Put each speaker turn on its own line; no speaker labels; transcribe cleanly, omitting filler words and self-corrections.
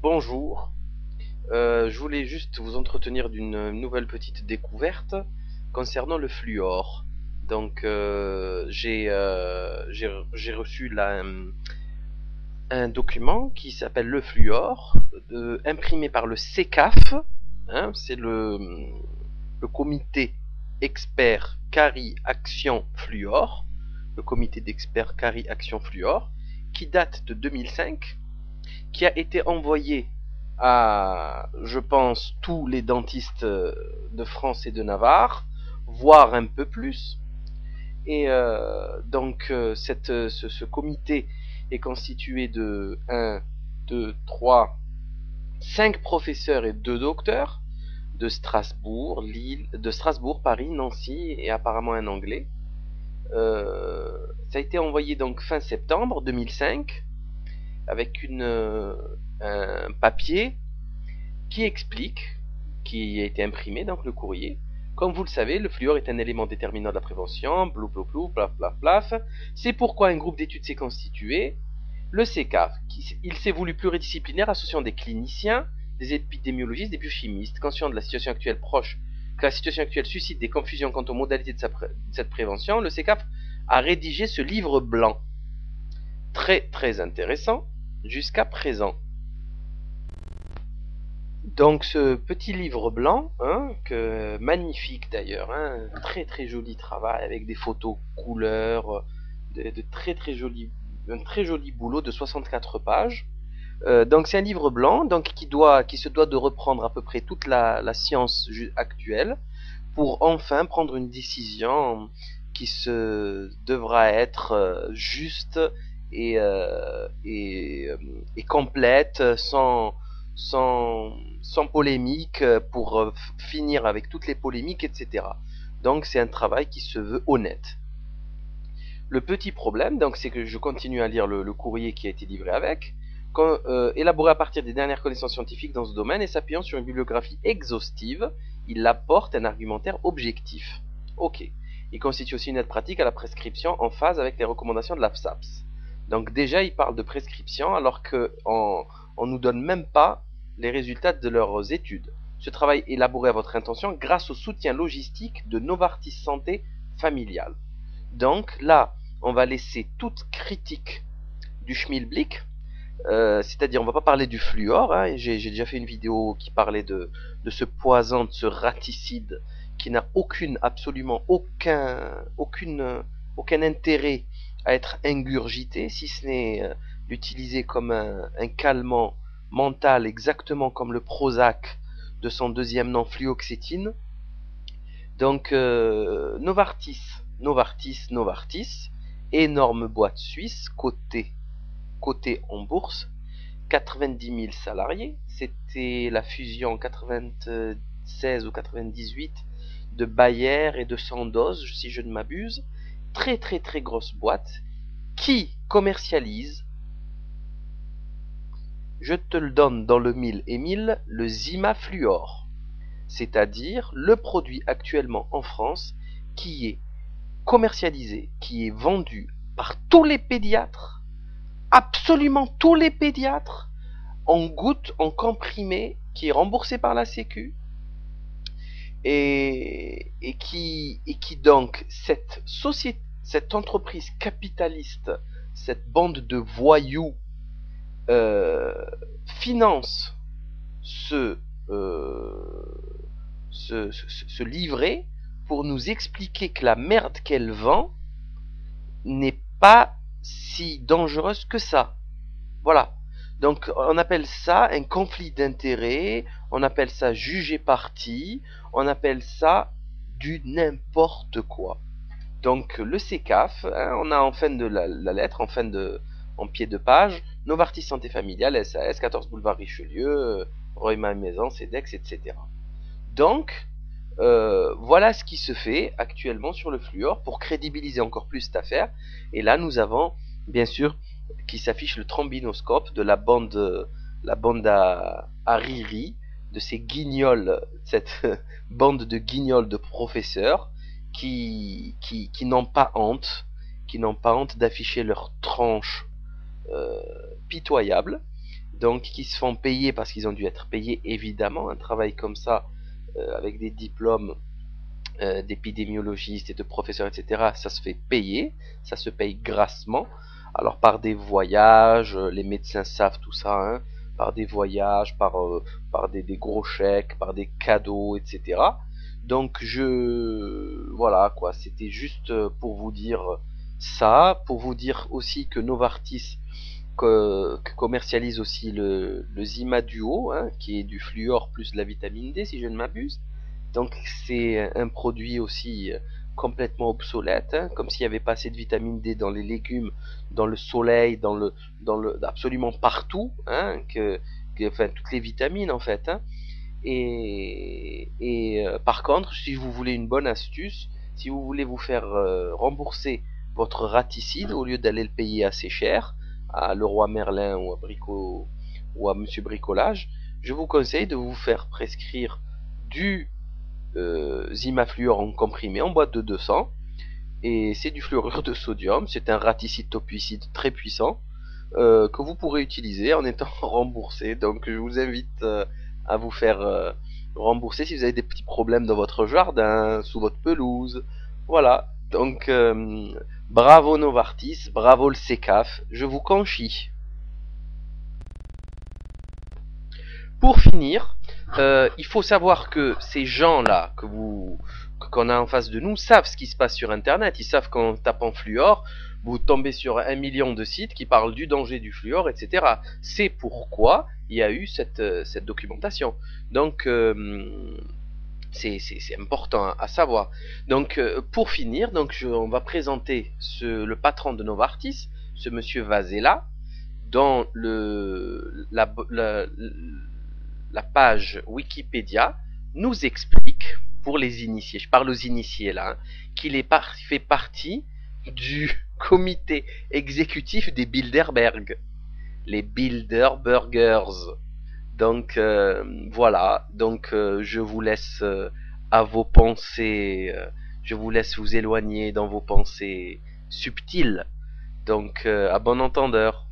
Bonjour. Je voulais juste vous entretenir d'une nouvelle petite découverte concernant le fluor. Donc, j'ai reçu là un document qui s'appelle le fluor, imprimé par le CECAF. Hein, c'est le comité expert Cari Action Fluor, le comité d'experts Cari Action Fluor, qui date de 2005, qui a été envoyé à, je pense, tous les dentistes de France et de Navarre, voire un peu plus. Et ce comité est constitué de 1, 2, 3, 5 professeurs et 2 docteurs de Strasbourg, Paris, Nancy et apparemment un anglais. Ça a été envoyé donc fin septembre 2005 avec un papier qui explique, qui a été imprimé, donc le courrier. Comme vous le savez, le fluor est un élément déterminant de la prévention, blou, plaf, plaf, plaf. C'est pourquoi un groupe d'études s'est constitué, le CECAF. Il s'est voulu pluridisciplinaire, associant des cliniciens, des épidémiologistes, des biochimistes. Conscient de la situation actuelle que la situation actuelle suscite des confusions quant aux modalités de cette prévention, le CECAF a rédigé ce livre blanc. Très très intéressant jusqu'à présent. Donc ce petit livre blanc, magnifique d'ailleurs, très très joli travail avec des photos couleurs, de très très joli, un très joli boulot de 64 pages. Donc c'est un livre blanc donc qui se doit de reprendre à peu près toute la science actuelle pour enfin prendre une décision qui devra être juste et complète sans polémique pour finir avec toutes les polémiques, etc. Donc c'est un travail qui se veut honnête. Le petit problème, donc, c'est que je continue à lire le courrier qui a été livré avec, élaboré à partir des dernières connaissances scientifiques dans ce domaine et s'appuyant sur une bibliographie exhaustive, il apporte un argumentaire objectif. Ok. Il constitue aussi une aide pratique à la prescription en phase avec les recommandations de l'AFSAPS. Donc déjà, il parle de prescription alors qu'on ne nous donne même pas les résultats de leurs études. Ce travail est élaboré à votre intention grâce au soutien logistique de Novartis Santé Familiale. Donc là, on va laisser toute critique du schmilblick, c'est-à-dire on va pas parler du fluor, j'ai déjà fait une vidéo qui parlait de ce poison, de ce raticide qui n'a absolument aucun intérêt à être ingurgité, si ce n'est l'utiliser comme un calmant mental, exactement comme le Prozac de son deuxième nom fluoxétine. Donc Novartis, énorme boîte suisse, cotée en bourse, 90 000 salariés. C'était la fusion en 96 ou 98 de Bayer et de Sandoz, si je ne m'abuse. Très très très grosse boîte qui commercialise, je te le donne dans le mille et mille, le Zimafluor, c'est-à-dire le produit actuellement en France qui est commercialisé, qui est vendu par tous les pédiatres, absolument tous les pédiatres, en gouttes, en comprimé, qui est remboursé par la Sécu, et qui donc, cette entreprise capitaliste, cette bande de voyous, finance ce livret pour nous expliquer que la merde qu'elle vend n'est pas si dangereuse que ça. Voilà. Donc on appelle ça un conflit d'intérêts, on appelle ça juger parti, on appelle ça du n'importe quoi. Donc le CECAF, on a en fin de la lettre, en pied de page, Novartis Santé Familiale, SAS, 14 boulevard Richelieu, Royman Maison, CEDEX, etc. Donc, voilà ce qui se fait actuellement sur le fluor pour crédibiliser encore plus cette affaire. Et là, nous avons, bien sûr, qui s'affiche le trombinoscope de la bande à riri, de ces guignols, cette bande de guignols de professeurs qui n'ont pas honte, d'afficher leur tranche pitoyable. donc qui se font payer parce qu'ils ont dû être payés évidemment. Un travail comme ça, avec des diplômes d'épidémiologistes et de professeurs, etc., ça se fait payer, ça se paye grassement. Alors par des voyages, les médecins savent tout ça, hein, par des voyages, par des gros chèques, par des cadeaux, etc. Donc voilà quoi, c'était juste pour vous dire ça, pour vous dire aussi que Novartis que commercialise aussi le Zimaduo, hein, qui est du fluor plus de la vitamine D si je ne m'abuse. Donc c'est un produit aussi complètement obsolète, hein, comme s'il n'y avait pas assez de vitamine D dans les légumes, dans le soleil, absolument partout, hein, enfin toutes les vitamines en fait. Hein. Par contre, si vous voulez une bonne astuce, si vous voulez vous faire rembourser votre raticide au lieu d'aller le payer assez cher à Leroy Merlin ou à Monsieur Bricolage, je vous conseille de vous faire prescrire du Zimafluor en comprimé en boîte de 200, et c'est du fluorure de sodium, c'est un raticide topuicide très puissant que vous pourrez utiliser en étant remboursé. Donc je vous invite à vous faire rembourser si vous avez des petits problèmes dans votre jardin, sous votre pelouse. Voilà, donc bravo Novartis, bravo le CECAF, je vous conchis. Pour finir, il faut savoir que ces gens-là qu'on a en face de nous savent ce qui se passe sur Internet. Ils savent qu'en tapant fluor, vous tombez sur 1 million de sites qui parlent du danger du fluor, etc. C'est pourquoi il y a eu cette documentation. Donc, c'est important à savoir. Donc, pour finir, on va présenter le patron de Novartis, ce monsieur Vasella, dans la page Wikipédia nous explique, pour les initiés, je parle aux initiés là, hein, qu'il fait partie du comité exécutif des Bilderberg, les Bilderbergers. Donc voilà, donc je vous laisse à vos pensées, je vous laisse vous éloigner dans vos pensées subtiles. Donc à bon entendeur.